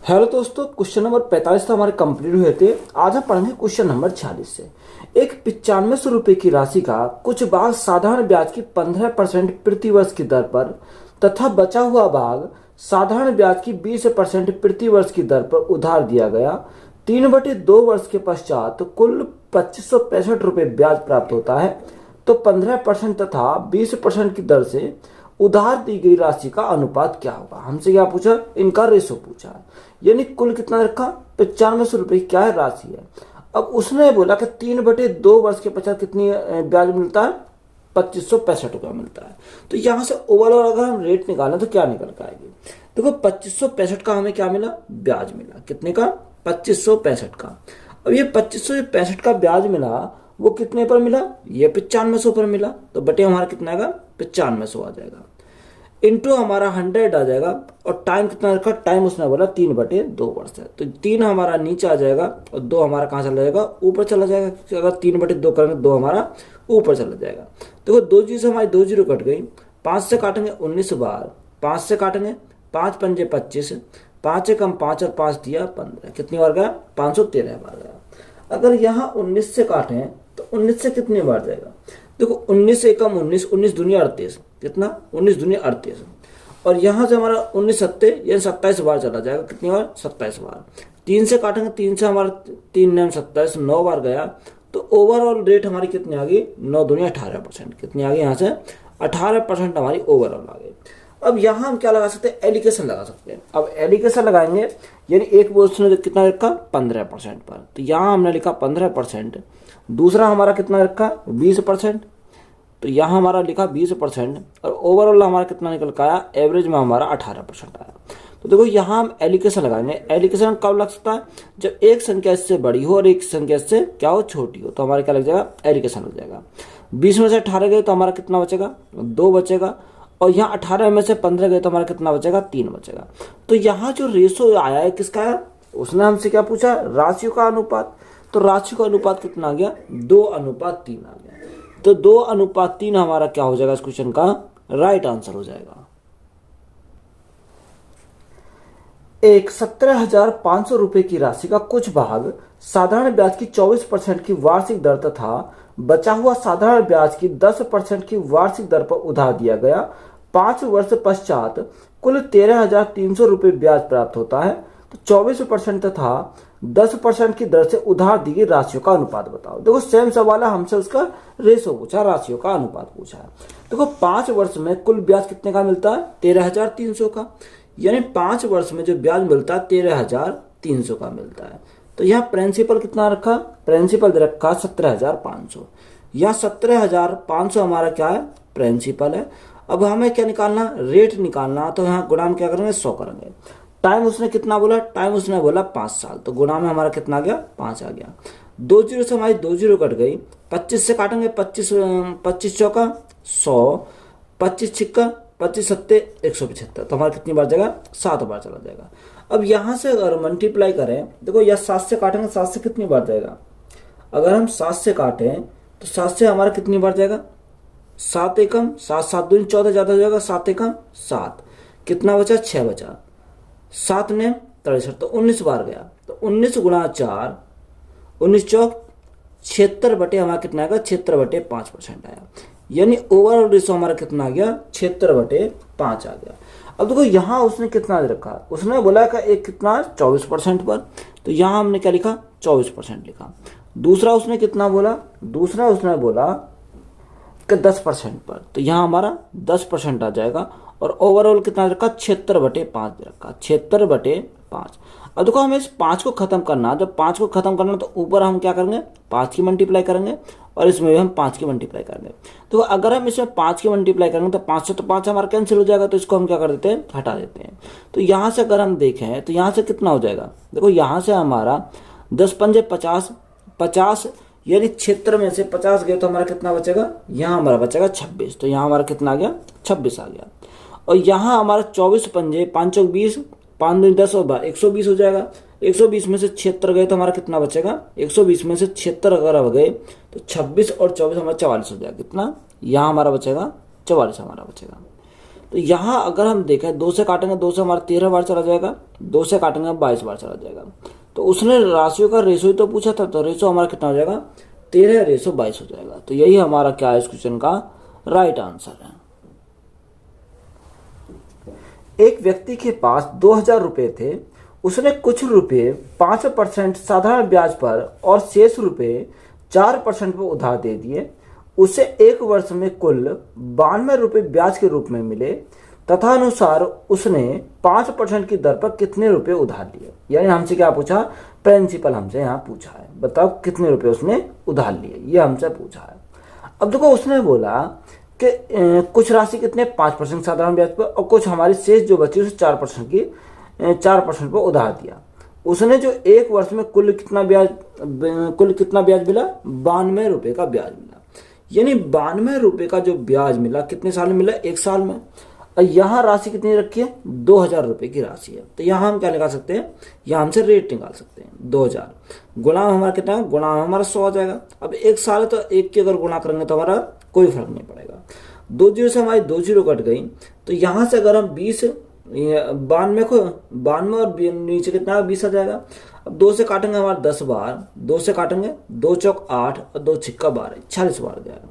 Hello दोस्तों, question number 45 तो हमारे कंप्लीट हुए थे। आज हम पढ़ेंगे क्वेश्चन नंबर 46 से। एक 9500 रुपये की राशि का कुछ भाग साधारण ब्याज की 15% प्रति वर्ष की दर पर तथा बचा हुआ भाग साधारण ब्याज की 20% प्रति वर्ष की दर पर उधार दिया गया। 3/2 वर्ष के पश्चात कुल 2565 रुपये ब्याज प्राप्त होता है। तो 15% तथा 20% की दर से उधार दी गई राशि का अनुपात क्या होगा। हमसे क्या पूछा, इनका रेशो पूछा है। यानी कुल कितना रखा, 9500 रुपये क्या है राशि है। अब उसने बोला कि 3/2 वर्ष के पश्चात कितनी ब्याज मिलता है, 2565 रुपया मिलता है। तो यहाँ से ओवरऑल अगर हम रेट निकालें तो क्या निकल कर आएगी। देखो 2565 का हमें क्या मिला, ब्याज मिला। कितने का, 2565 का। अब ये 2565 का ब्याज मिला, वो कितने पर मिला, ये 9500 पर मिला। तो बटे हमारा कितना आएगा, 9500 आ जाएगा। इंटू हमारा 100 आ जाएगा। और टाइम कितना रखा, टाइम उसने बोला 3/2 वर्ष है। तो 3 हमारा नीचे आ जाएगा और 2 हमारा कहाँ चला जाएगा, ऊपर चला जाएगा। क्योंकि अगर 3/2 करेंगे 2 हमारा ऊपर चला जाएगा। देखो 2 जीरो से हमारी 2 जीरो कट गई। 5 से काटेंगे 19 बार, 5 से काटेंगे 5 पंजे 25, 5 से कम 5 और 5 दिया 15। कितनी बार गया, 513 बार गया। अगर यहाँ 19 से काटें तो 19 से कितनी बार जाएगा। देखो 19 से कम 19, 19 दूनी 38, कितना 19 दूनी 38। और यहाँ से हमारा 19 सत्ते यानी 27 बार चला जाएगा। कितनी बार, 27 बार। 3 से काटेंगे, 3 से हमारा 3 9 27, 9 बार गया। तो ओवरऑल रेट हमारी कितनी आ गई, 9 दूनी 18%। कितनी आ गई, यहाँ से 18% हमारी ओवरऑल आ गई। अब यहाँ हम क्या लगा सकते हैं, एलिकेशन लगा सकते हैं। अब एलिकेशन लगाएंगे यानी एक बोझ ने कितना रखा, 15% पर। तो यहाँ हमने लिखा 15%। दूसरा हमारा कितना रखा, 20%। तो यहाँ हमारा लिखा 20%। और ओवरऑल हमारा कितना निकल का आया, एवरेज में हमारा 18% आया। तो देखो यहाँ हम एलिकेशन लगाएंगे। एलिकेशन कब लग सकता है, जब एक संख्या इससे बड़ी हो और एक संख्या इससे क्या हो, छोटी हो। तो हमारा क्या लग जाएगा, एलिकेशन लग जाएगा। 20 में से 18 गए तो हमारा कितना बचेगा, 2 बचेगा। और यहाँ 18 में से 15 गए तो हमारा कितना बचेगा, 3 बचेगा। तो यहाँ जो रेशो आया है किसका है, उसने हमसे क्या पूछा, राशियों का अनुपात। तो राशियों का अनुपात कितना आ गया, 2:3 आ गया। तो 2:3 हमारा क्या हो जाएगा, इस क्वेश्चन का राइट आंसर हो जाएगा। एक 17,500 रुपये की राशि का कुछ भाग साधारण ब्याज की 24% की वार्षिक दर तथा बचा हुआ साधारण ब्याज की 10% की वार्षिक दर पर उधार दिया गया। 5 वर्ष पश्चात कुल 13,300 रुपये ब्याज प्राप्त होता है। तो 24% तथा 10% की दर से उधार दी गई राशियों का अनुपात बताओ। देखो सेम सवाल है, हमसे उसका रेशो पूछा, राशियों का अनुपात पूछा है। देखो 5 वर्ष में कुल ब्याज कितने का मिलता है, 13,300 का। यानी 5 वर्ष में जो ब्याज मिलता है 13,300 का मिलता है। तो यहाँ प्रिंसिपल कितना रखा, प्रिंसिपल रखा 17,500। यहाँ 17,500 हमारा क्या है, प्रिंसिपल है। अब हमें क्या निकालना, रेट निकालना। तो यहाँ गुणा में क्या करेंगे, 100 करेंगे। टाइम उसने कितना बोला, टाइम उसने बोला 5 साल। तो गुणा में हमारा कितना आ गया, 5 आ गया। 2 जीरो से हमारी 2 जीरो कट गई। 25 से काटेंगे, 25 चौका 100, 25 छिक्का 25 सत्ते 175। तो हमारा कितनी बार जाएगा, 7 बार चला जाएगा। अब यहाँ से अगर मल्टीप्लाई करें, देखो या 7 से काटेंगे, 7 से कितनी बार जाएगा। अगर हम 7 से काटें तो 7 से हमारा कितनी बार जाएगा, 7 एकम 7, 7 दूनी 14 ज्यादा हो जाएगा, 7 एकम 7। कितना बचा, 6 बचा। 7 ने 63, तो 19 बार गया। तो 19 गुणा 4, 19 चौक 76 बटे हमारा कितना आएगा, 76/5% आया। यानी ओवरऑल रेशो हमारा कितना आ गया, 76/5 आ गया। अब देखो यहाँ उसने कितना रखा, उसने बोला कि एक कितना 24% पर। तो यहाँ हमने क्या लिखा, 24% लिखा। दूसरा उसने कितना बोला, दूसरा उसने बोला कि 10% पर। तो यहाँ हमारा 10% आ जाएगा। और ओवरऑल कितना रखा, 76/5 रखा, 76/5। अब देखो हमें इस 5 को खत्म करना। जब 5 को खत्म करना तो ऊपर हम क्या करेंगे, 5 की मल्टीप्लाई करेंगे और इसमें भी हम 5 की मल्टीप्लाई करेंगे। तो अगर हम इसमें 5 की मल्टीप्लाई करेंगे तो 5 से तो 5 हमारा कैंसिल हो जाएगा। तो इसको हम क्या कर देते हैं, हटा देते हैं। तो यहाँ से अगर हम देखें तो यहाँ से कितना हो जाएगा, देखो यहाँ से हमारा 10 पंजे 50, 50 यानी क्षेत्र में से 50 गए तो हमारा कितना बचेगा, यहाँ हमारा बचेगा 26। तो यहाँ हमारा कितना आ गया, 26 आ गया। और यहाँ हमारा 24 पंजे 5 चौक 20, 5 दूनी 10 और 120 हो जाएगा। 120 में से 76 गए तो हमारा कितना बचेगा, 120 में से 76 अगर अब गए तो 26 और 24 हमारा 44 हो जाएगा। कितना, यहाँ हमारा बचेगा 44 हमारा बचेगा। तो यहाँ अगर हम देखें 2 से काटेंगे, 2 से हमारा 13 बार चला जाएगा, 2 से काटेंगे 22 बार चला जाएगा। तो उसने राशियों का रेशो ही तो पूछा था, तो रेशो हमारा कितना हो जाएगा, 13:22 हो जाएगा। तो यही हमारा क्या है इस क्वेश्चन का राइट आंसर है। एक व्यक्ति के पास 2000 रुपये थे, उसने कुछ रुपये 5% साधारण ब्याज पर और शेष रुपये 4% पर उधार दे दिए। उसे एक वर्ष में कुल 92 रुपये ब्याज के रूप में मिले तथा अनुसार उसने 5% की दर पर कितने रुपए उधार लिए। यानी हमसे क्या पूछा, प्रिंसिपल हमसे यहाँ पूछा है, बताओ कितने रुपए उसने उधार लिए, ये हमसे पूछा है। अब देखो उसने बोला कि कुछ राशि कितने 5% साधारण ब्याज पर और कुछ हमारी शेष जो बची उसे 4% पर उधार दिया। उसने जो एक वर्ष में कुल कितना ब्याज मिला, 92 रुपये का ब्याज मिला। यानी 92 रुपये का जो ब्याज मिला कितने साल में मिला, एक साल में। और यहाँ राशि कितनी रखी है, 2000 रुपये की राशि है। तो यहाँ हम क्या निकाल सकते हैं, यहाँ हमसे रेट निकाल सकते हैं। 2000 गुणा हमारा कितना है, गुणा हमारा 100 आ जाएगा। अब एक साल है तो एक की अगर गुणा करेंगे तो हमारा कोई फर्क नहीं पड़ेगा। 2 जीरो से हमारी 2 जीरो कट गई। तो यहाँ से अगर हम 92 और नीचे कितना 20 आ जाएगा। अब 2 से काटेंगे हमारा 10 बार, 2 से काटेंगे 2 चौक 8 और 2 छिक्का 12, 46 बार जाएगा।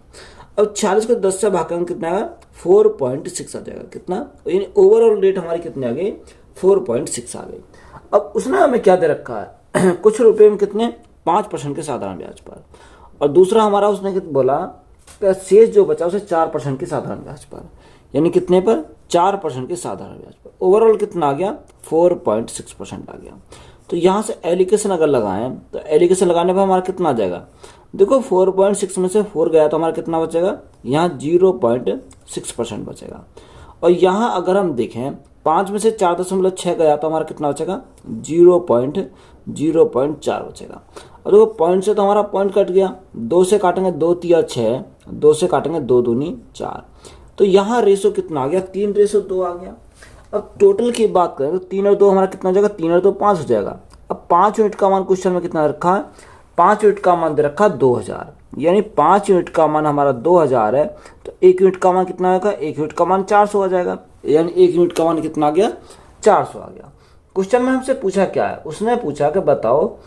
अब 46 को 10 से भागेंगे कितना आएगा, 4.6 आ जाएगा। कितना, यानी ओवरऑल रेट हमारी कितनी आ गई, 4.6 आ गई। अब उसने हमें क्या दे रखा है कुछ रुपए में कितने 5% के साधारण ब्याज पर, और दूसरा हमारा उसने बोला शेष जो बचा उसे 4% के साधारण ब्याज पर, यानी कितने पर 4% के साधारण ब्याज पर। ओवरऑल कितना आ गया, 4.6% आ गया। तो यहाँ से एलिकेशन अगर लगाएं तो एलिकेशन लगाने पर हमारा कितना आ जाएगा, देखो 4.6 में से 4 गया तो हमारा कितना बचेगा, यहाँ 0.6% बचेगा। और यहाँ अगर हम देखें 5 में से 4.6 गया तो हमारा कितना बचेगा, 0.4 बचेगा। और देखो पॉइंट से तो हमारा पॉइंट कट गया, 2 से काटेंगे 2 तिया 6, 2 से काटेंगे 2 दूनी 4। तो यहाँ रेशो कितना आ गया, 3:2 आ गया। अब टोटल की बात करें तो 3 और 2 हमारा कितना हो जाएगा, 3 और 2 5 हो जाएगा। अब 5 यूनिट का मान क्वेश्चन में कितना रखा है, 5 यूनिट का मान दे रखा 2000, यानी 5 यूनिट का मान हमारा 2000 है। तो 1 यूनिट का मान कितना होगा, 1 यूनिट का मान 400 आ जाएगा। यानी 1 यूनिट का मान कितना आ गया, 400 आ गया। क्वेश्चन में हमसे पूछा क्या है, उसने पूछा कि बताओ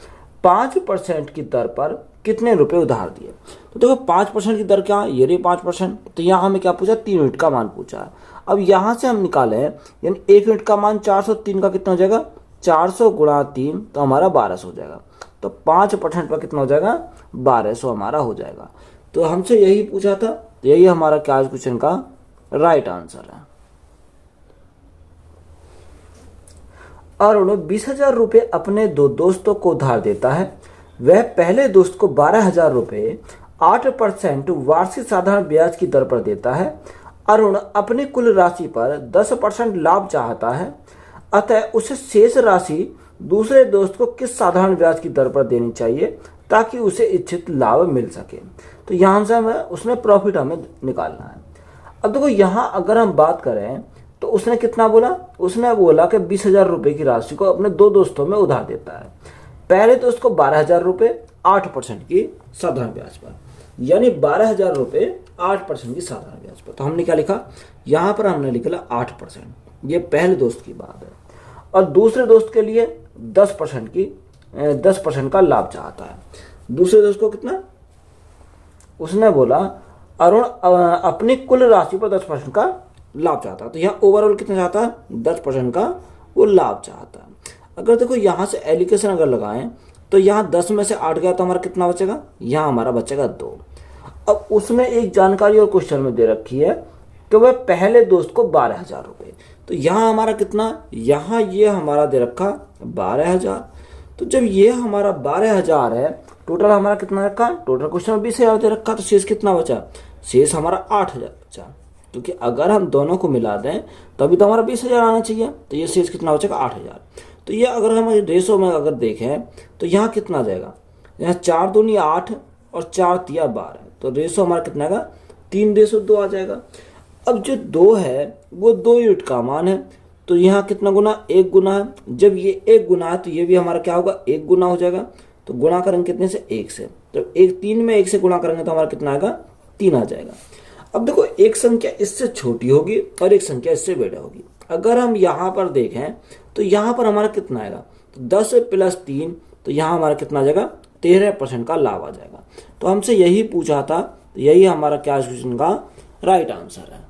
5% की दर पर कितने रुपए उधार दिए। तो देखो 5% की दर क्या है, ये रही 5%। तो यहाँ हमें क्या पूछा, 3 यूनिट का मान पूछा। अब यहाँ से हम निकाले यानी 1 यूनिट का मान 400, 3 का कितना हो जाएगा, 400 गुणा 3 तो हमारा 1200 हो जाएगा। तो 5% पर कितना हो जाएगा, 1200 हमारा हो जाएगा। तो हमसे यही पूछा था, तो यही हमारा क्या क्वेश्चन का राइट आंसर है। अरुण 20,000 रुपये अपने 2 दोस्तों को उधार देता है। वह पहले दोस्त को 12,000 रुपये 8% वार्षिक साधारण ब्याज की दर पर देता है। अरुण अपनी कुल राशि पर 10% लाभ चाहता है, अतः उसे शेष राशि दूसरे दोस्त को किस साधारण ब्याज की दर पर देनी चाहिए ताकि उसे इच्छित लाभ मिल सके। तो यहाँ से हमें उसमें प्रॉफिट हमें निकालना है। अब देखो यहाँ अगर हम बात करें तो उसने कितना बोला, उसने बोला कि 20,000 रुपये की राशि को अपने 2 दोस्तों में उधार देता है। पहले दोस्त को 12,000 रुपये 8% की साधारण ब्याज पर, यानी 12,000 रुपये 8% की साधारण ब्याज पर। तो हमने क्या लिखा, यहाँ पर हमने लिखा 8%, ये पहले दोस्त की बात है। और दूसरे दोस्त के लिए 10% का लाभ चाहता है। दूसरे दोस्त को कितना, उसने बोला अरुण अपनी कुल राशि पर 10% का लाभ चाहता है। तो यहाँ ओवरऑल कितना चाहता है, 10% का वो लाभ चाहता है। अगर देखो यहाँ से एलिकेशन अगर लगाएं तो यहाँ 10 में से 8 गया तो हमारा कितना बचेगा, यहाँ हमारा बचेगा 2। अब उसमें एक जानकारी और क्वेश्चन में दे रखी है कि वह पहले दोस्त को 12,000 रुपये। तो यहाँ हमारा कितना, यहाँ ये हमारा दे रखा 12,000। तो जब ये हमारा 12,000 है, टोटल हमारा कितना रखा, टोटल क्वेश्चन में 20,000 दे रखा। तो शेष कितना बचा, शेष हमारा 8,000 बचा, क्योंकि अगर हम दोनों को मिला दें तभी तो हमारा 20,000 आना चाहिए। तो ये शेष कितना बचेगा, 8,000। तो ये अगर हम रेशो में अगर देखें तो यहाँ कितना जाएगा, यहाँ 4 दूनी 8 और 4 तिया 12। तो रेशो हमारा कितना आएगा, 3:2 आ जाएगा। अब जो 2 है वो 2 यूनिट का मान है, तो यहाँ कितना गुना, 1 गुना है। जब ये 1 गुना है तो ये भी हमारा क्या होगा, 1 गुना हो जाएगा। तो गुणा करेंगे कितने से, 1 से। तो 3 में 1 से गुणा करेंगे तो हमारा कितना आएगा, 3 आ जाएगा। अब देखो एक संख्या इससे छोटी होगी और एक संख्या इससे बड़ी होगी। अगर हम यहाँ पर देखें तो यहाँ पर हमारा कितना आएगा, तो 10 + 3, तो यहाँ हमारा कितना आ जाएगा, 13% का लाभ आ जाएगा। तो हमसे यही पूछा था, तो यही हमारा क्या क्वेश्चन का राइट आंसर है।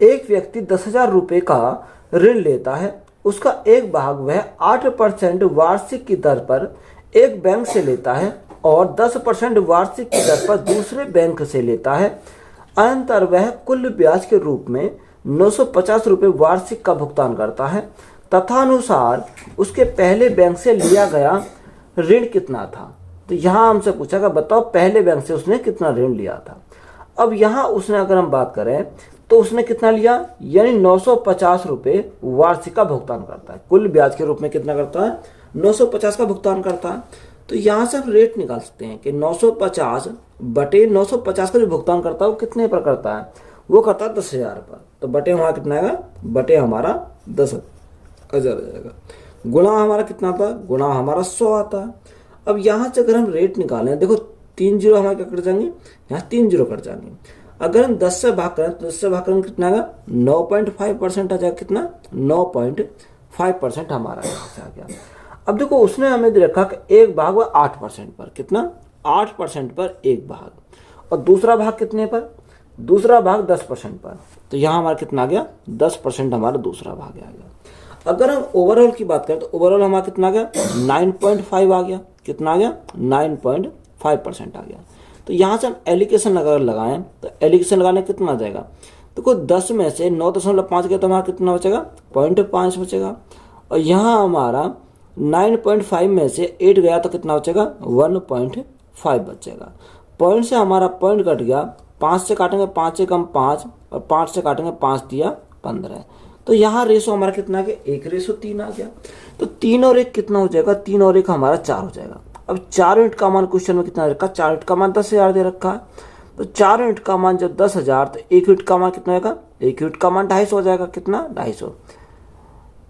एक व्यक्ति 10,000 रुपए का ऋण लेता है, उसका एक भाग वह 8% वार्षिक की दर पर एक बैंक से लेता है और 10% वार्षिक की दर पर दूसरे बैंक से लेता है। अंतर वह कुल ब्याज के रूप में 950 रुपये वार्षिक का भुगतान करता है। तथानुसार उसके पहले बैंक से लिया गया ऋण कितना था। तो यहाँ हमसे पूछा कि बताओ पहले बैंक से उसने कितना ऋण लिया था। अब यहाँ उसने अगर हम बात करें तो उसने कितना लिया, यानी 950 रुपये वार्षिक का भुगतान करता है। कुल ब्याज के रूप में कितना करता है, 950 का भुगतान करता है। तो यहाँ से हम रेट निकाल सकते हैं कि 950 बटे 950 का जो भुगतान करता है वो कितने पर करता है, वो करता है 10,000 पर। तो बटे हमारा कितना आएगा, बटे हमारा 10,000 आ जाएगा। गुणा हमारा कितना था, गुणा हमारा 100 आता है। अब यहाँ से अगर हम रेट निकालें, देखो 3 जीरो हमारे क्या कट जाएंगे, यहाँ 3 जीरो कट जाएंगे। अगर हम 10 से भाग करें तो 10 से भाग करें कितना आएगा, 9.5% आ जाएगा। कितना, 9.5% हमारा यहाँ से आ गया। अब देखो उसने हमें दे रखा कि एक भाग वह 8% पर, कितना, 8% पर एक भाग, और दूसरा भाग कितने पर, दूसरा भाग 10% पर। तो यहाँ हमारा कितना आ गया, 10% हमारा दूसरा भाग आ गया। अगर हम ओवरऑल की बात करें तो ओवरऑल हमारा कितना आ गया, 9.5 आ गया। कितना आ गया, 9.5% आ गया। तो यहाँ से हम एलिकेशन अगर लगाएं तो एलिकेशन लगाने कितना आ जाएगा, देखो 10 में से 9.5 गया तो हमारा कितना बचेगा, 0.5 बचेगा। और यहाँ हमारा 9.5 में से 8 गया तो कितना बचेगा, 1.5 बचेगा। पॉइंट से हमारा पॉइंट कट गया, 5 से काटेंगे 5 से कम 5, और 5 से काटेंगे 5 दिया 15। तो यहाँ रेशो हमारा कितना आ गया, 1:3 आ गया। तो 3 और 1 कितना हो जाएगा, 3 और 1 हमारा 4 हो जाएगा। अब 4 यूनिट का मान क्वेश्चन में कितना दे रखा, 4 यूनिट का मान 10,000 दे रखा है। तो 4 यूनिट का मान जब 10,000, तो 1 यूनिट का मान कितना होगा, 1 यूनिट का मान 250 हो जाएगा। कितना, 250,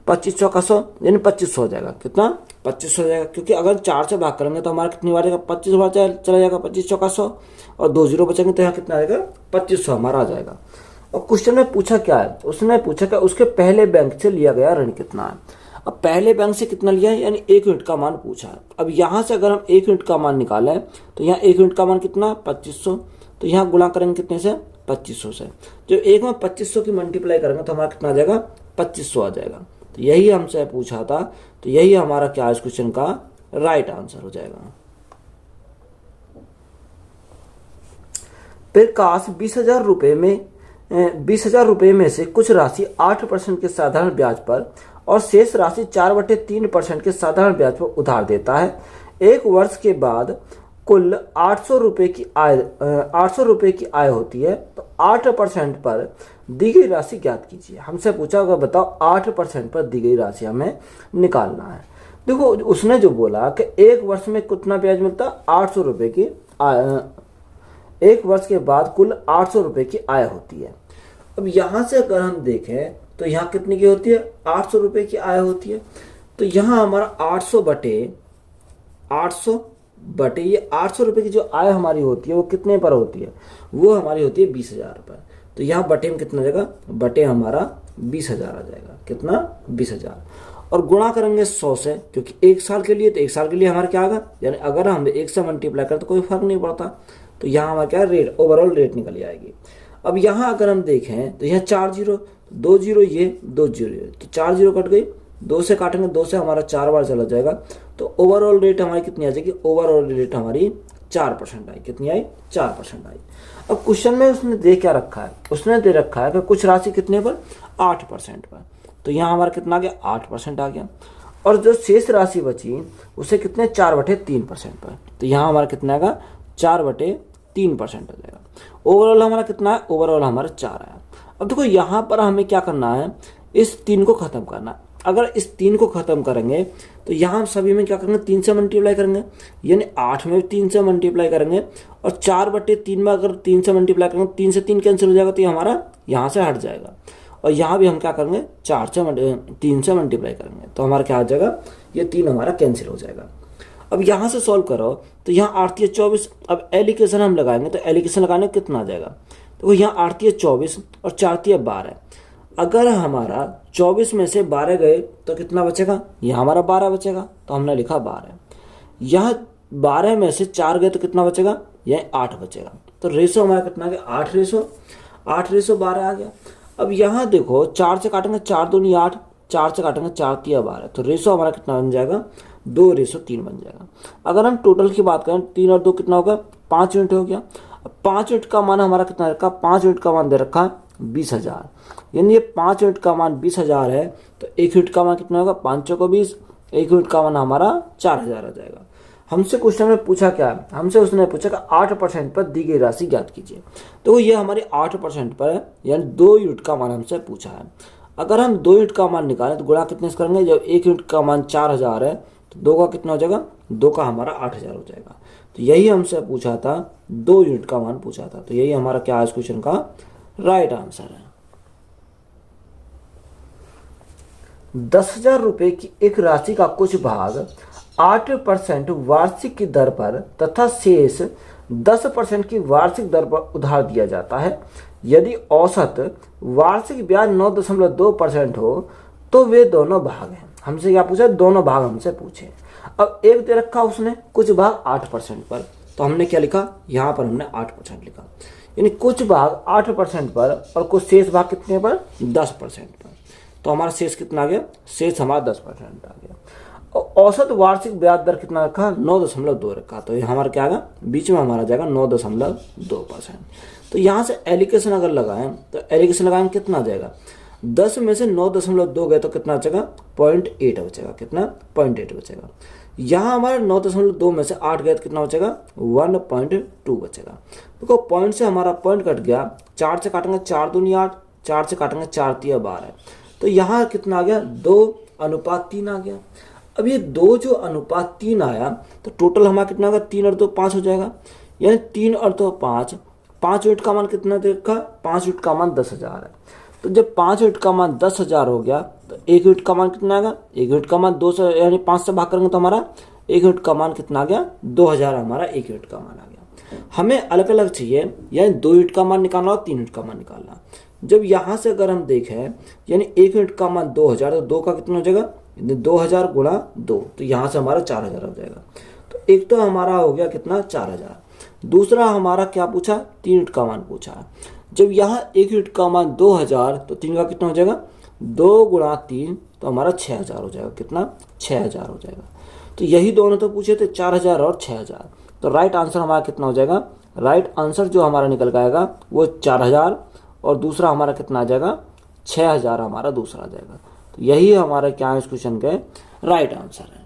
2500 का 100 यानी 2500 हो जाएगा। कितना, 2500 हो जाएगा। क्योंकि अगर 4 से भाग करेंगे तो हमारा कितनी बार जाएगा, 25 बार चला जाएगा 2500 का 100, और 2 जीरो बचेंगे तो यहाँ कितना आएगा, 2500 हमारा आ जाएगा। और क्वेश्चन में पूछा क्या है, उसने पूछा कि उसके पहले बैंक से लिया गया ऋण कितना है। अब पहले बैंक से कितना लिया है, यानी 1 यूनिट का मान पूछा है। अब यहाँ से अगर हम 1 यूनिट का मान निकालें तो यहाँ 1 यूनिट का मान कितना, 2500। तो यहाँ गुणा करेंगे कितने से, 2500 से। जो एक में 2500 की मल्टीप्लाई करेंगे तो हमारा कितना आ जाएगा, 2500 आ जाएगा। तो यही हमसे पूछा था, तो यही हमारा क्या इस क्वेश्चन का राइट आंसर हो जाएगा। प्रकाश 20,000 रुपए में से कुछ राशि 8% के साधारण ब्याज पर और शेष राशि 4/3% के साधारण ब्याज पर उधार देता है। एक वर्ष के बाद कुल 800 रुपए की आय होती है। तो 8% पर दी गई राशि ज्ञात कीजिए। हमसे पूछा होगा बताओ 8% पर दी गई राशि हमें निकालना है। देखो उसने जो बोला कि एक वर्ष में कितना ब्याज मिलता है, 800 रुपए की आय, एक वर्ष के बाद कुल 800 रुपए की आय होती है। अब यहाँ से अगर हम देखें तो यहाँ कितनी की होती है, 800 रुपए की आय होती है। तो यहाँ हमारा 800 बटे ये 800 रुपए की जो आय हमारी होती है वो कितने पर होती है, वो हमारी होती है 20,000 पर। तो यहाँ बटे में कितना जाएगा, बटे हमारा 20,000 आ जाएगा। कितना, 20,000। और गुणा करेंगे 100 से, क्योंकि एक साल के लिए, तो एक साल के लिए हमारा क्या आएगा, यानी अगर हम 1 से मल्टीप्लाई करें तो कोई फर्क नहीं पड़ता। तो यहाँ हमारा क्या रेट, ओवरऑल रेट निकल जाएगी। अब यहाँ अगर हम देखें तो यहाँ 4 जीरो, 2 जीरो ये, 2 जीरो ये, तो 4 जीरो कट गई। 2 से काटेंगे, 2 से हमारा 4 बार चला जाएगा। तो ओवरऑल रेट हमारी कितनी आ जाएगी, ओवरऑल रेट हमारी 4% आई। कितनी आई, 4% आई। अब क्वेश्चन में उसने दे क्या रखा है, उसने दे रखा है कि कुछ राशि कितने पर, 8% पर। तो यहाँ हमारा कितना आ गया, 8% आ गया। और जो शेष राशि बची उसे कितने, 4/3% पर। तो यहाँ हमारा कितना आएगा, 4/3% आ जाएगा। ओवरऑल हमारा कितना है, ओवरऑल हमारा 4 आया। अब देखो यहाँ पर हमें क्या करना है, इस 3 को खत्म करना। अगर इस 3 को खत्म करेंगे तो यहाँ हम सभी में क्या करेंगे, 3 से मल्टीप्लाई करेंगे, यानी 8 में 3 से मल्टीप्लाई करेंगे। और 4/3 में अगर 3 से मल्टीप्लाई करेंगे, 3 से 3 कैंसिल हो जाएगा, तो ये हमारा यहाँ से हट जाएगा। और यहाँ भी हम क्या करेंगे, 3 से मल्टीप्लाई करेंगे, तो हमारा क्या आ जाएगा, ये 3 हमारा कैंसिल हो जाएगा। अब यहाँ से सॉल्व करो तो यहाँ 8 × 24, अब एलिकेशन हम लगाएंगे तो एलिकेशन लगाने कितना आ जाएगा, तो यहाँ 8 × 24 और 4 × 12। अगर हमारा 24 में से 12 गए तो कितना बचेगा, यहाँ हमारा 12 बचेगा, तो हमने लिखा 12। यहाँ 12 में से 4 गए तो कितना बचेगा, यह 8 बचेगा। तो रेशो हमारा कितना आ गया, 8:12 आ गया। अब यहाँ देखो 4 से काटेंगे 4 दूनी 8, 4 से काटेंगे 4 × 12, तो रेशो हमारा कितना बन जाएगा, 2:3 बन जाएगा। अगर हम टोटल की बात करें 3 और 2 कितना होगा, 5 यूनिट हो गया। अब 5 यूनिट का मान हमारा कितना रखा, 5 यूनिट का मान दे रखा 20,000, यानी ये 5 यूनिट का मान 20,000 है, तो 1 यूनिट का मान कितना होगा, 5 × 20, 1 यूनिट का मान हमारा 4,000 आ जाएगा। हमसे क्वेश्चन में पूछा क्या है, हमसे उसने पूछा कि 8% पर दी गई राशि ज्ञात कीजिए। तो ये हमारी 8% पर है, यानी 2 यूनिट का मान हमसे पूछा है। अगर हम 2 यूनिट का मान निकालें तो गुणा कितने से करेंगे, जब 1 यूनिट का मान 4,000 है तो 2 का कितना हो जाएगा, 2 का हमारा 8,000 हो जाएगा। तो यही हमसे पूछा था, 2 यूनिट का मान पूछा था। तो यही हमारा क्या है इस क्वेश्चन का राइट आंसर है। 10,000 रुपए की एक राशि का कुछ भाग 8% वार्षिक की दर पर तथा शेष 10% की वार्षिक दर पर उधार दिया जाता है। यदि औसत वार्षिक ब्याज 9.2% हो तो वे दोनों भाग हैं। हमसे क्या पूछा, दोनों भाग हमसे पूछे। अब एक दे रखा उसने कुछ भाग 8% पर, तो हमने क्या लिखा, यहाँ पर हमने 8% लिखा, यानी कुछ भाग 8% पर और कुछ शेष भाग कितने पर, 10% पर। तो हमारा शेष कितना आ गया, शेष हमारा 10% आ गया। औसत वार्षिक ब्याज दर कितना रखा, 9.2 रखा, तो ये हमारा क्या आएगा, बीच में हमारा जाएगा 9.2%। तो यहाँ से एलिकेशन अगर लगाएं तो एलिकेशन लगाएंगे कितना आ जाएगा, 10 में से 9.2 गए तो कितना बचेगा, 0.8 बचेगा, कितना 0.8 बचेगा। यहाँ हमारा 9.2 में से 8 गए तो कितना बचेगा, 1.2 बचेगा। देखो पॉइंट से हमारा पॉइंट कट गया, 4 से काटेंगे 4 दूनी 8, 4 से काटेंगे 4 × 12, तो यहाँ कितना आ गया, 2:3 आ गया। अब ये 2 जो अनुपात 3 आया तो टोटल हमारा कितना होगा, 3 और 2 5 हो जाएगा, यानी 3 और 2 5। 5 यूनिट का मान कितना दे रखा, 5 यूनिट का मान 10,000 है। तो जब 5 यूनिट का मान 10,000 हो गया तो 1 यूनिट का मान कितना आएगा, 1 यूनिट का मान 200, यानी 5 से भाग करेंगे तो हमारा 1 यूनिट का मान कितना आ गया, 2,000 हमारा 1 यूनिट का मान आ गया। हमें अलग अलग चाहिए, यानी 2 यूनिट का मान निकालना और 3 यूनिट का मान निकालना। जब यहाँ से अगर हम देखें, यानी 1 यूनिट का मान 2,000, तो 2 का कितना हो जाएगा, 2,000 × 2, तो यहाँ से हमारा 4,000 हो जाएगा। तो एक तो हमारा हो गया कितना, 4,000। दूसरा हमारा क्या पूछा, 3 यूनिट का मान पूछा। जब यहाँ 1 यूनिट का मान 2,000, तो 3 का कितना हो जाएगा, 2 × 3, तो हमारा 6,000 हो जाएगा, कितना 6,000 हो जाएगा। तो यही दोनों तो पूछे थे, 4,000 और 6,000। तो राइट आंसर हमारा कितना हो जाएगा, राइट आंसर जो हमारा निकल आएगा वो 4,000 और दूसरा हमारा कितना आ जाएगा, 6,000 हमारा दूसरा आ जाएगा। तो यही हमारा क्या है इस क्वेश्चन के राइट आंसर है।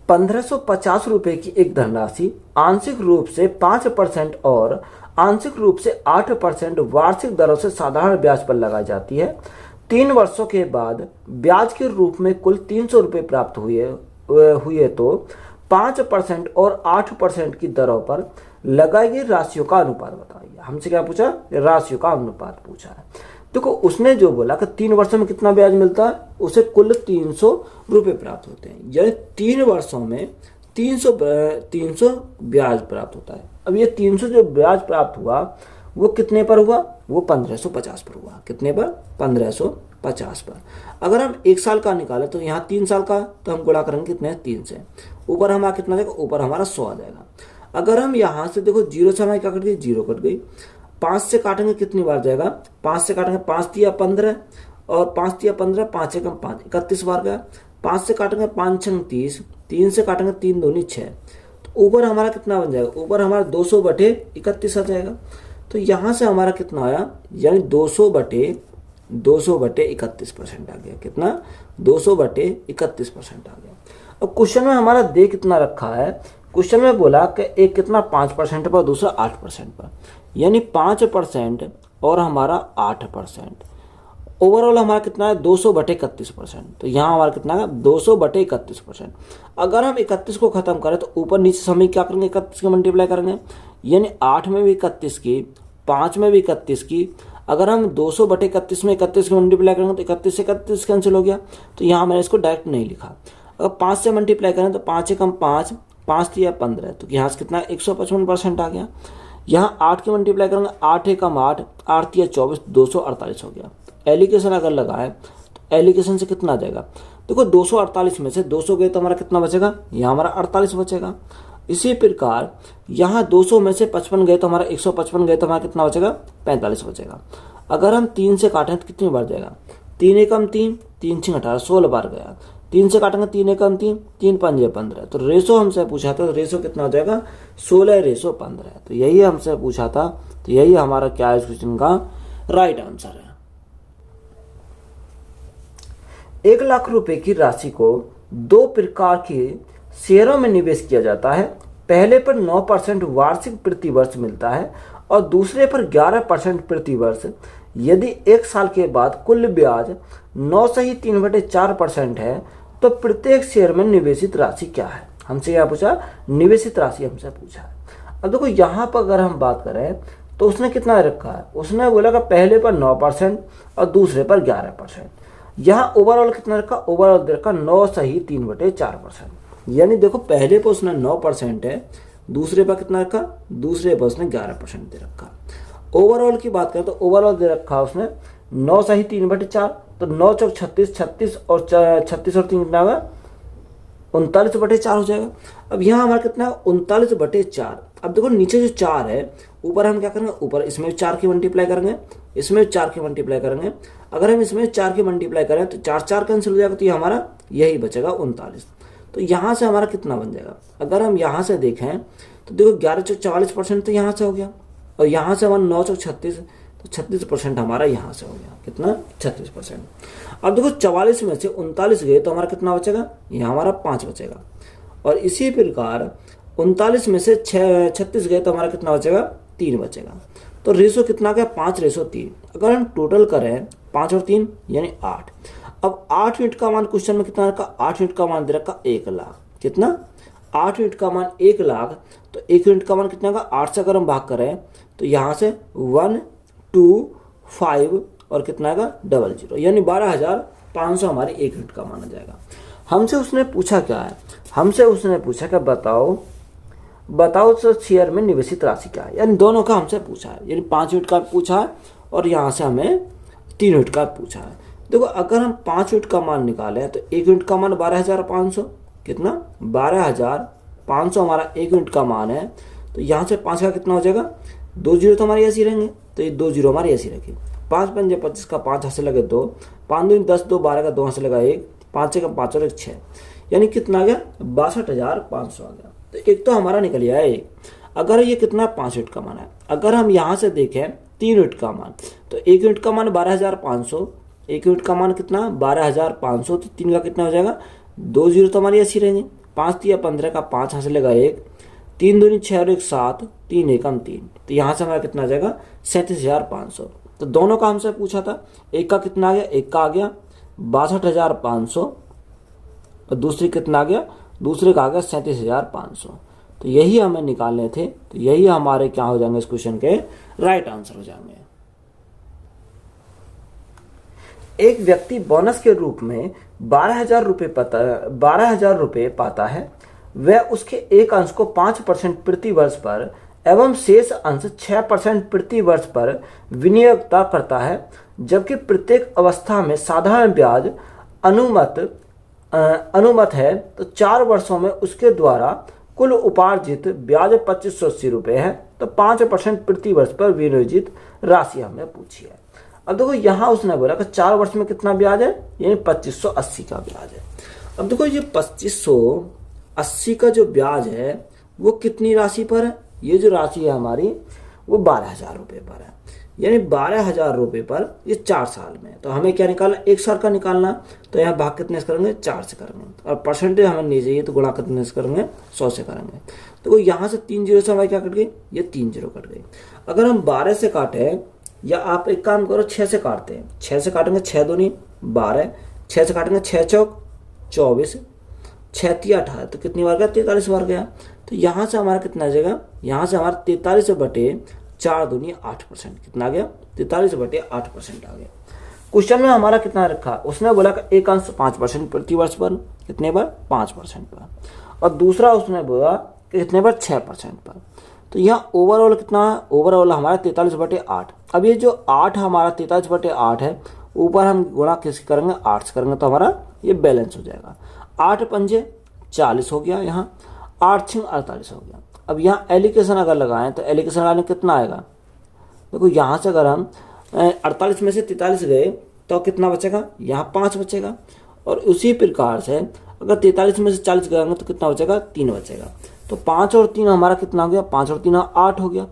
1,550 रुपए की एक धनराशि आंशिक रूप से 5% और आंशिक रूप से 8% वार्षिक दरों से साधारण ब्याज पर लगाई जाती है। 3 वर्षों के बाद ब्याज के रूप में कुल 300 रुपये प्राप्त हुए तो 5% और 8% की दरों पर लगाई गई राशियों का अनुपात बताइए। हमसे क्या पूछा, राशियों का अनुपात पूछा है। देखो उसने जो बोला कि 3 वर्षों में कितना ब्याज मिलता है, उसे कुल 300 रुपये प्राप्त होते हैं, यानी 3 वर्षों में 300 ब्याज प्राप्त होता है। अब ये 300 जो ब्याज प्राप्त हुआ वो कितने पर हुआ, वो 1,550 पर हुआ। कितने पर, 1,550 पर। अगर हम 1 साल का निकालें तो यहाँ 3 साल का, तो हम गुणा करेंगे कितने, 3 से। ऊपर हमारा कितना जाएगा, ऊपर हमारा 100 आ जाएगा। अगर हम यहाँ से देखो 0 से हमारी क्या कट गई, 0 कट गई। 5 से काटेंगे कितनी बार जाएगा, 5 से काटेंगे 5 × 15 और 5 × 15, 5 × 5 31 बार गया। 5 से काटेंगे 5 × 30, 3 से काटेंगे 3 दूनी 6, तो ऊपर हमारा कितना बन जाएगा, ऊपर हमारा 200/31 आ जाएगा। तो यहाँ से हमारा कितना आया, यानी 200/31% आ गया। कितना, 200/31% आ गया। अब क्वेश्चन में हमारा दे कितना रखा है, क्वेश्चन में बोला कि एक कितना 5% पर, दूसरा 8% पर, यानी 5% और हमारा 8%। ओवरऑल हमारा कितना है, 200/31%। तो यहाँ हमारा कितना है, 200/31%। अगर हम 31 को खत्म करें तो ऊपर नीचे समय क्या करेंगे, 31 के मल्टीप्लाई करेंगे, यानी 8 में भी 31 की, 5 में भी 31 की। अगर हम 200 बटे 31 में 31 को मल्टीप्लाई करेंगे तो 31 से 31 कैंसिल हो गया, तो यहाँ मैंने इसको डायरेक्ट नहीं लिखा। अगर 5 से मल्टीप्लाई करें तो 5 एकम 5, 5 तिया 15, तो यहाँ से कितना 155% आ गया। यहाँ 8 के मल्टीप्लाई करेंगे, 8 एकम 8, 8 तिया 24, 248 हो गया। एलिगेशन अगर लगाए तो एलिगेशन से कितना आ जाएगा, देखो 248 में से 200 गए तो हमारा कितना बचेगा, यहाँ हमारा 48 बचेगा। इसी प्रकार यहाँ 200 में से 55 गए तो हमारा 155 गए तो हमारा कितना बचेगा, 45 बचेगा। अगर हम 3 से काटें तो कितनी बार जाएगा, 3 एकम 3, 3 6 18, 16 बार गया। 3 से काटेंगे 3 एकम 3, 3 5 15, तो रेशो हमसे पूछा था, तो रेशो कितना हो जाएगा 16 रेशो 15। तो यही हमसे पूछा था, तो यही हमारा क्या है इस क्वेश्चन का राइट आंसर है। 1 लाख रुपए की राशि को 2 प्रकार के शेयरों में निवेश किया जाता है। पहले पर 9% वार्षिक प्रति वर्ष मिलता है और दूसरे पर 11% प्रति वर्ष। यदि 1 साल के बाद कुल ब्याज 9 से ही 3/4% है तो प्रत्येक शेयर में निवेशित राशि क्या है। हमसे क्या पूछा, निवेशित राशि हमसे पूछा है। अब देखो यहाँ पर अगर हम बात करें तो उसने कितना रखा है, उसने बोला कि पहले पर 9% और दूसरे पर 11%। यहाँ ओवरऑल कितना रखा, ओवरऑल रखा 9 से ही 3/4%। यानी देखो पहले पर उसने 9% है, दूसरे पर कितना रखा, दूसरे पर उसने 11% दे रखा। ओवरऑल की बात करें तो ओवरऑल दे रखा उसने 9 से ही 3/4, तो 9 चौक 36, 36 और 36 और 3 कितना होगा 39/4 हो जाएगा। अब यहाँ हमारा कितना है 39/4। अब देखो नीचे जो 4 है, ऊपर हम क्या करेंगे, ऊपर इसमें 4 की मल्टीप्लाई करेंगे, इसमें 4 की मल्टीप्लाई करेंगे। अगर हम इसमें 4 की मल्टीप्लाई करें तो 4 4 कैंसिल हो जाएगा, तो ये हमारा यही बचेगा 39। तो यहाँ से हमारा कितना बन जाएगा, अगर हम यहाँ से देखें तो देखो 11 चौक 44% तो यहाँ से हो गया, और यहाँ से हमारा 9 चौक 36, तो 36% हमारा यहाँ से हो गया, कितना 36%। अब देखो 44 में से 39 गए तो हमारा कितना बचेगा, यहाँ हमारा 5 बचेगा। और इसी प्रकार 39 में से 36 गए तो हमारा कितना बचेगा, 3 बचेगा। तो रेशो कितना गया 5:3। अगर हम टोटल करें 5 और 3 यानी 8। अब 8 यूनिट का मान क्वेश्चन में कितना रखा, 8 यूनिट का मान दे रखा 1 लाख। कितना, 8 यूनिट का मान 1 लाख, तो 1 यूनिट का मान कितना का 8 से अगर हम भाग करें तो यहाँ से 1 2 5 और कितना का 00, यानी 12,500 हमारे 1 यूनिट का माना जाएगा। हमसे उसने पूछा क्या है, हमसे उसने पूछा कि बताओ तो शेयर में निवेशित राशि क्या है, यानी दोनों का हमसे पूछा है। यानी 5 यूनिट का पूछा है और यहाँ से हमें 3 यूनिट का पूछा है। देखो अगर हम 5 यूनिट का मान निकालें तो 1 यूनिट का मान 12,500, कितना 12,500 हमारा 1 यूनिट का मान है। तो यहाँ से 5 का कितना हो जाएगा, 2 जीरो तो हमारे ऐसे ही रहेंगे, तो ये 2 जीरो हमारे ऐसे ही रखें। 5 पंजे 25 का 5 हाथ से लगे 2, 5 दूनी 10, 2 12 का 2 हाथ से लगा 1, 5 6 का 5 और 1 6, यानी कितना आ गया 62,500 आ गया। तो एक तो हमारा निकल गया है 1। अगर ये कितना 5 यूनिट का मान है, अगर हम यहाँ से देखें 3 यूनिट का मान, तो 1 यूनिट का मान 12,500, 1 यूनिट का मान कितना 12,500, तो 3 का कितना हो जाएगा 2 जीरो तो हमारी ऐसी रहेंगे। 5 तिया 15 का 5 हाथ से लगा 1, 3 दूनी 6 और 1 7, 3 एकम 3, तो यहाँ से हमारा कितना आ जाएगा 37,500। तो दोनों का हमसे पूछा था, एक का कितना आ गया, एक का आ गया 62,500 और दूसरी कितना आ गया, दूसरे का आ गया 37,500। तो यही हमें निकालने थे, तो यही हमारे क्या हो जाएंगे इस क्वेश्चन के राइट आंसर हो जाएंगे। एक व्यक्ति बोनस के रूप में 12,000 रुपये पाता है। वह उसके एक अंश को 5% प्रति वर्ष पर एवं शेष अंश 6% प्रति वर्ष पर विनियोगता करता है, जबकि प्रत्येक अवस्था में साधारण ब्याज अनुमत है। तो 4 वर्षों में उसके द्वारा कुल उपार्जित ब्याज 2580 रुपये है। तो 5% प्रति वर्ष पर विनियोजित राशि हमें पूछी है। अब देखो यहाँ उसने बोला कि 4 वर्ष में कितना ब्याज है, यानी 2580 का ब्याज है। अब देखो ये 2580 का जो ब्याज है वो कितनी राशि पर है, ये जो राशि है हमारी वो 12,000 रुपये पर है, यानी 12,000 रुपये पर ये 4 साल में। तो हमें क्या निकालना, 1 साल का निकालना, तो यहाँ भाग कितने से करेंगे 4 से करेंगे, और परसेंटेज हमें नहीं चाहिए तो गुणा कितने से करेंगे 100 से करेंगे। तो यहाँ से 3 जीरो से हमारी क्या कट गई, ये 3 जीरो कट गई। अगर हम 12 से काटें, या आप एक काम करो 6 से काटते हैं, 6 से काटेंगे 6 दूनी 12, 6 से काटेंगे 6 चौक 24, 6 तिया 18, तो कितनी बार गया 43 बार गया। तो यहाँ से हमारा कितना आ जाएगा, यहाँ से हमारा 43 4 दूनी 8%, कितना आ गया 43/8% आ गया। क्वेश्चन में हमारा कितना रखा, उसने बोला कि एक अंश 5% प्रति वर्ष पर, कितने पर 5% पर, और दूसरा उसने बोला कि कितने पर 6% पर। तो यहाँ ओवरऑल कितना है, ओवरऑल हमारा 43/8। अब ये जो 8 हमारा 43/8 है, ऊपर हम गुणा किस करेंगे 8 से करेंगे, तो हमारा ये बैलेंस हो जाएगा। 8 पंजे 40 हो गया, यहाँ 8 6 48 हो गया। अब यहाँ एलिकेशन अगर लगाएं तो एलिकेशन लगाने कितना आएगा, देखो यहाँ से अगर हम 48 में से 43 गए तो कितना बचेगा, यहाँ 5 बचेगा। और उसी प्रकार से अगर 43 में से 40 गएंगे तो कितना बचेगा, 3 बचेगा। तो 5 और 3 हमारा कितना हो गया, 5 और 3 8 हो गया।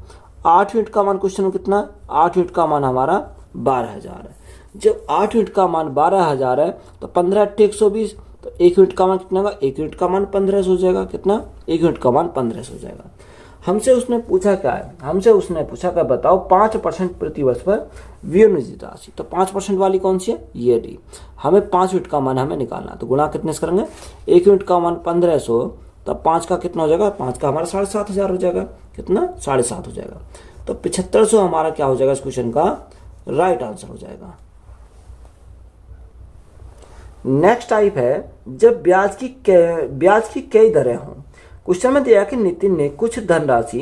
8 यूनिट का मान क्वेश्चन में कितना है, 8 यूनिट का मान हमारा 12,000 है। जब 8 यूनिट का मान 12,000 है तो 15 8 120, तो 1 यूनिट का मान कितना होगा, 1 यूनिट का मान 1500 हो जाएगा। कितना, 1 यूनिट का मान 1500 हो जाएगा। हमसे उसने पूछा क्या है, हमसे उसने पूछा क्या, बताओ 5% प्रति वर्ष पर विनियोजित राशि। तो 5% वाली कौन सी है, ये डी। हमें 5 यूनिट का मान हमें निकालना है, तो गुणा कितने से करेंगे, 1 यूनिट का मान 1500, तब 5 का कितना हो जाएगा, 5 का हमारा 7,500 हो जाएगा। कितना, 7,500 हो जाएगा। तो 7500 हमारा क्या हो जाएगा, इस क्वेश्चन का राइट आंसर हो जाएगा। नेक्स्ट टाइप है जब ब्याज की कई दरें हों। क्वेश्चन में दिया कि नितिन ने कुछ धनराशि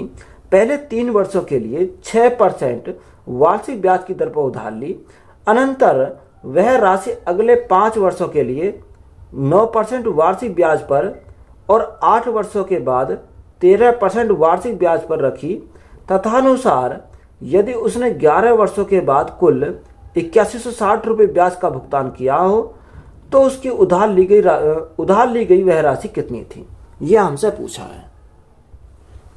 पहले 3 वर्षों के लिए 6% वार्षिक ब्याज की दर पर उधार ली, अनंतर वह राशि अगले 5 वर्षों के लिए 9% वार्षिक ब्याज पर और 8 वर्षों के बाद 13% वार्षिक ब्याज पर रखी। तथानुसार यदि उसने 11 वर्षों के बाद कुल 8160 रुपये ब्याज का भुगतान किया हो तो उसकी उधार ली गई वह राशि कितनी थी, यह हमसे पूछा है।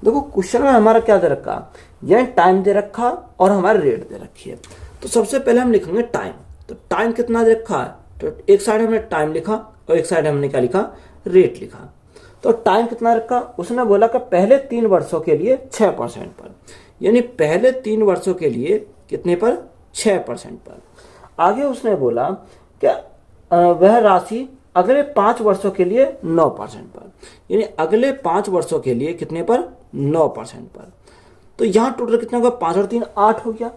देखो क्वेश्चन में हमारा क्या दे रखा, यह टाइम दे रखा और हमारी रेट दे रखी है। तो सबसे पहले हम लिखेंगे टाइम। तो टाइम कितना दे रखा है, तो एक साइड हमने टाइम लिखा और एक साइड हमने क्या लिखा, रेट लिखा। तो टाइम कितना रखा, उसने बोला कि पहले 3 वर्षों के लिए 6% पर, यानी पहले 3 वर्षों के लिए कितने पर, 6% पर। आगे उसने बोला कि वह राशि अगले 5 वर्षों के लिए 9% पर, यानी अगले 5 वर्षों के लिए कितने पर, 9% पर। तो यहाँ टोटल कितना होगा, 5 और 3 8 हो गया।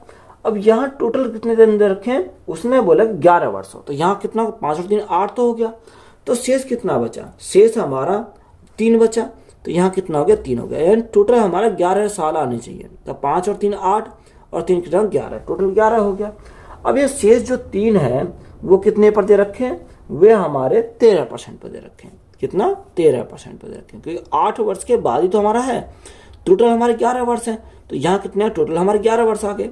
अब यहाँ टोटल कितने दिन दे रखे हैं, उसने बोला 11 वर्षों, तो यहाँ कितना, 5 और 3 8 तो हो गया। तो शेष कितना बचा, शेष हमारा 3 बचा। तो यहाँ कितना हो गया, 3 हो गया, यानी टोटल हमारा 11 साल आने चाहिए। तो 5 और 3 8 और 3 कितना 11, टोटल 11 हो गया। अब ये शेष जो 3 है वो कितने पर दे रखे हैं, वे हमारे 13% पर दे रखे हैं। कितना, 13% पर दे रखे हैं, क्योंकि 8 वर्ष के बाद ही तो हमारा है। टोटल हमारे 11 वर्ष है, तो यहाँ कितने, टोटल हमारे 11 वर्ष आ गए।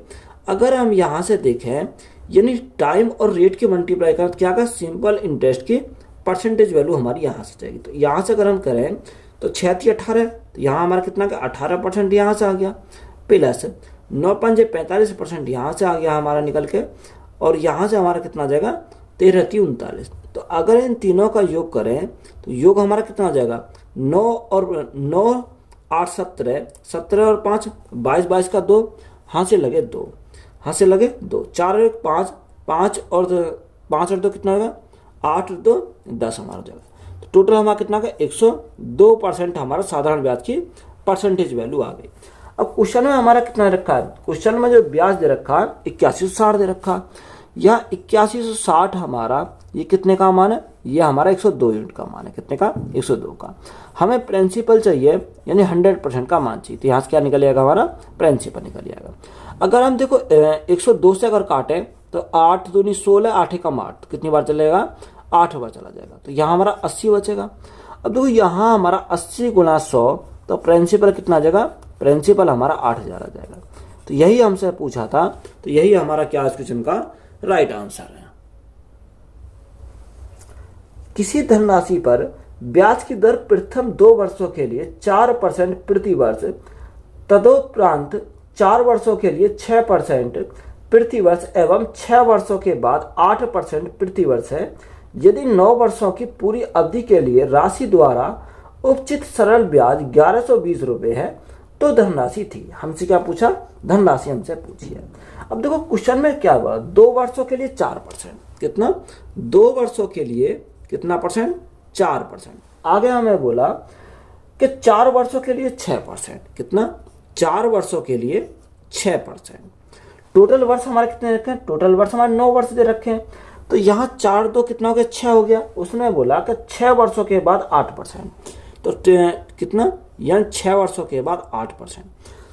अगर हम यहाँ से देखें, यानी टाइम और रेट के मल्टीप्लाई करें तो क्या का सिंपल इंटरेस्ट की परसेंटेज वैल्यू हमारी यहाँ से जाएगी। तो यहाँ से अगर हम करें तो 6 × 18, तो यहाँ हमारा कितना का 18% यहाँ से आ गया, प्लस 9 × 5 45% यहाँ से आ गया हमारा निकल के, और यहाँ से हमारा कितना आ जाएगा 13 × 3 39। तो अगर इन तीनों का योग करें तो योग हमारा कितना हो जाएगा, 9 और 9 8 17, 17 और 5 22, 22 का 2, हाँ से लगे 2, हाँ से लगे 2, 4 और 1 5, 5 और 2 कितना होगा, 8 और 2 10 हमारा हो जाएगा। तो टोटल हमारा कितना होगा, 102% हमारा साधारण ब्याज की परसेंटेज वैल्यू आ गई। अब क्वेश्चन में हमारा कितना रखा है, क्वेश्चन में जो ब्याज दे रखा है 8160 दे रखा। यह 8160 हमारा ये कितने का मान है, ये हमारा 102 यूनिट का मान है। कितने का, 102 का। हमें प्रिंसिपल चाहिए, यानी 100% का मान चाहिए। तो यहाँ से क्या निकल जाएगा, हमारा प्रिंसिपल निकल जाएगा। अगर हम देखो 102 से अगर काटें तो 8 दूनी 16, 8 एकम 8, कितनी बार चलेगा, 8 बार चला जाएगा। तो यहाँ हमारा 80 बचेगा। अब देखो यहाँ हमारा 80 × 100, तो प्रिंसिपल कितना आ जाएगा, प्रिंसिपल हमारा 8000 आ जाएगा। तो यही हमसे पूछा था, तो यही हमारा क्या इस क्वेश्चन का राइट आंसर है। किसी धनराशि पर ब्याज की दर प्रथम 2 वर्षों के लिए 4% प्रति वर्ष, तदोपरांत 4 वर्षों के लिए 6% प्रति वर्ष एवं 6 वर्षों के बाद 8% प्रति वर्ष है। यदि 9 वर्षों की पूरी अवधि के लिए राशि द्वारा उपचित सरल ब्याज 1120 रुपये है तो धनराशि थी। हमसे क्या पूछा, धनराशि हमसे पूछी है। अब देखो क्वेश्चन में क्या हुआ, 2 वर्षों के लिए 4%, कितना, 2 वर्षों के लिए कितना परसेंट, 4%। आगे हमें बोला कि 4 वर्षों के लिए 6%, कितना, 4 वर्षों के लिए 6%। टोटल वर्ष हमारे कितने रखे हैं, टोटल वर्ष हमारे 9 वर्ष दे रखे हैं। तो यहाँ 4 2 कितना हो गया, 6 हो गया। उसने बोला कि 6 वर्षों के बाद 8%। तो कितना, यानी 6 वर्षों के बाद 8%।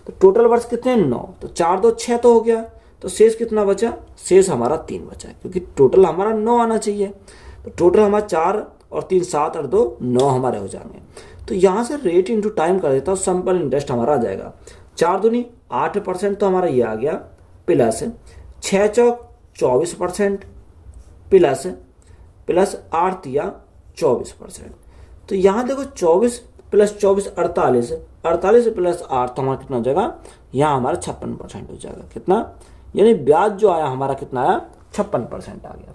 तो टोटल वर्ष कितने, 9। तो 4 2 6 तो हो गया। तो शेष कितना बचा, शेष हमारा 3 बचा, क्योंकि टोटल हमारा 9 आना चाहिए। तो टोटल हमारा 4 और 3 7 और 2 9 हमारे हो जाएंगे। तो यहाँ से रेट इंटू टाइम कर देता हूँ, सिंपल इंटरेस्ट हमारा आ जाएगा। 4 दूनी 8% तो हमारा ये आ गया, प्लस 6 चौक 24%, प्लस 8 तिया 24%। तो यहाँ देखो 24 प्लस 24 48, 48 प्लस 8 तो हमारा कितना हो जाएगा, यहाँ हमारा 56% हो जाएगा। कितना, यानी ब्याज जो आया हमारा कितना आया, 56% आ गया।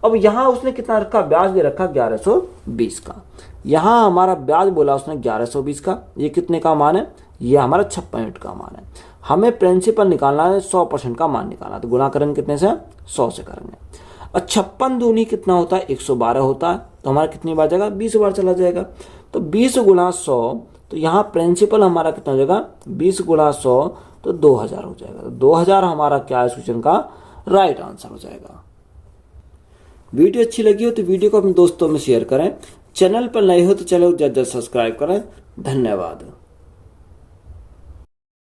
अब यहाँ उसने कितना रखा, ब्याज दे रखा 1120 का। यहाँ हमारा ब्याज बोला उसने 1120 का। ये कितने का मान है, ये हमारा 56 यूनिट का मान है। हमें प्रिंसिपल निकालना है, 100% का मान निकालना है। तो गुणा करेंगे कितने से, 100 से करेंगे। और 56 दूनी कितना होता है, 112 होता है। तो हमारा कितनी बार जाएगा, 20 बार चला जाएगा। तो 20 गुणा 100, तो यहाँ प्रिंसिपल हमारा कितना हो जाएगा, 20 गुणा 100 तो 2000 हो जाएगा। तो 2000 हमारा क्या है, इस क्वेश्चन का राइट आंसर हो जाएगा। वीडियो अच्छी लगी हो तो वीडियो को अपने दोस्तों में शेयर करें। चैनल पर नए हो तो चैनल को जल्द सब्सक्राइब करें। धन्यवाद।